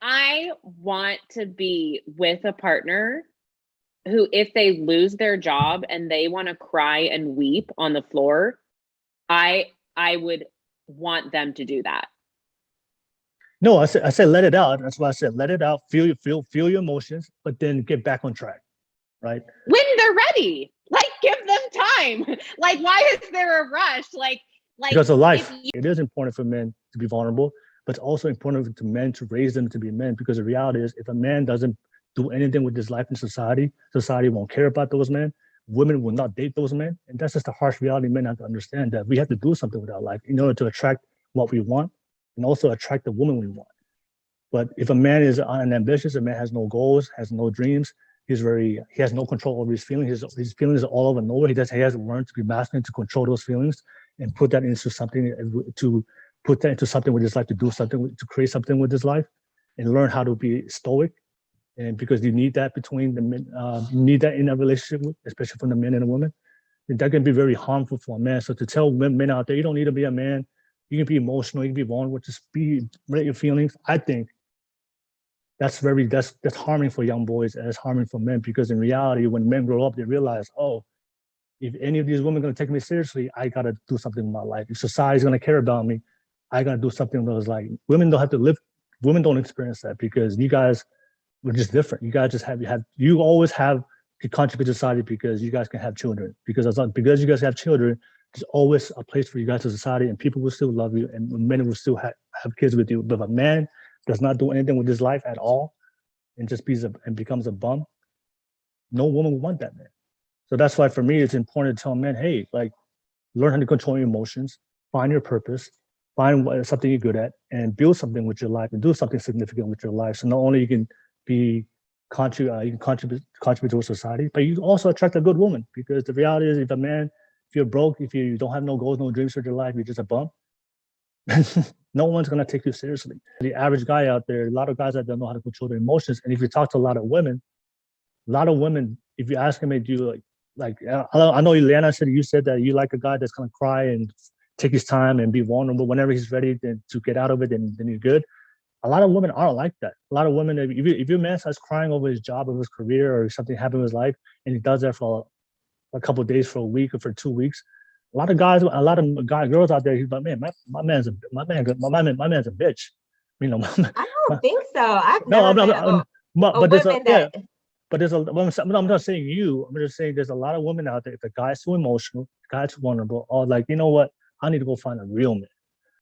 I want to be with a partner who, if they lose their job and they want to cry and weep on the floor, I would want them to do that. No, I said let it out. That's why I said let it out. Feel your emotions, but then get back on track, right? When they're ready, like give them time. Like, why is there a rush? Like because of life, it is important for men to be vulnerable, but it's also important to men to raise them to be men. Because the reality is, if a man doesn't do anything with his life in society, society won't care about those men. Women will not date those men, and that's just the harsh reality. Men have to understand that we have to do something with our life in order to attract what we want, and also attract the woman we want. But if a man is unambitious, a man has no goals, has no dreams, he has no control over his feelings. His feelings are all over nowhere. He has to learn to be masculine, to control those feelings and put that into something, with his life, to do something, to create something with his life, and learn how to be stoic. And because you need that between the men, you need that in a relationship, especially from the men and the women. And that can be very harmful for a man. So to tell men out there, you don't need to be a man. You can be emotional, you can be vulnerable, just let your feelings. I think that's harming for young boys and it's harming for men, because in reality, when men grow up, they realize, oh, if any of these women are going to take me seriously, I got to do something in my life. If society's going to care about me, I got to do something that was like, women don't experience that, because you guys were just different. You guys just you always have to contribute to society because you guys can have children. Because you guys have children, there's always a place for you guys in society, and people will still love you, and men will still have kids with you. But if a man does not do anything with his life at all and just becomes a bum, no woman will want that man. So that's why for me, it's important to tell men, hey, like, learn how to control your emotions, find your purpose, find something you're good at, and build something with your life and do something significant with your life. So not only you can contribute to a society, but you also attract a good woman. Because the reality is, if you're broke, if you don't have no goals, no dreams for your life, you're just a bum, no one's going to take you seriously. The average guy out there, a lot of guys that don't know how to control their emotions. And if you talk to a lot of women, if you ask them, do you I know Leanna you said that you like a guy that's going to cry and take his time and be vulnerable whenever he's ready to get out of it, then you're good. A lot of women aren't like that. A lot of women, if your man starts crying over his job or his career or something happened in his life, and he does that for a couple of days, for a week or for 2 weeks, a lot of girls out there, he's like, man, my man's a bitch. You know, I don't think so. I'm not saying you. I'm just saying there's a lot of women out there. If a guy's too emotional, the guy's too vulnerable, or like, you know what, I need to go find a real man.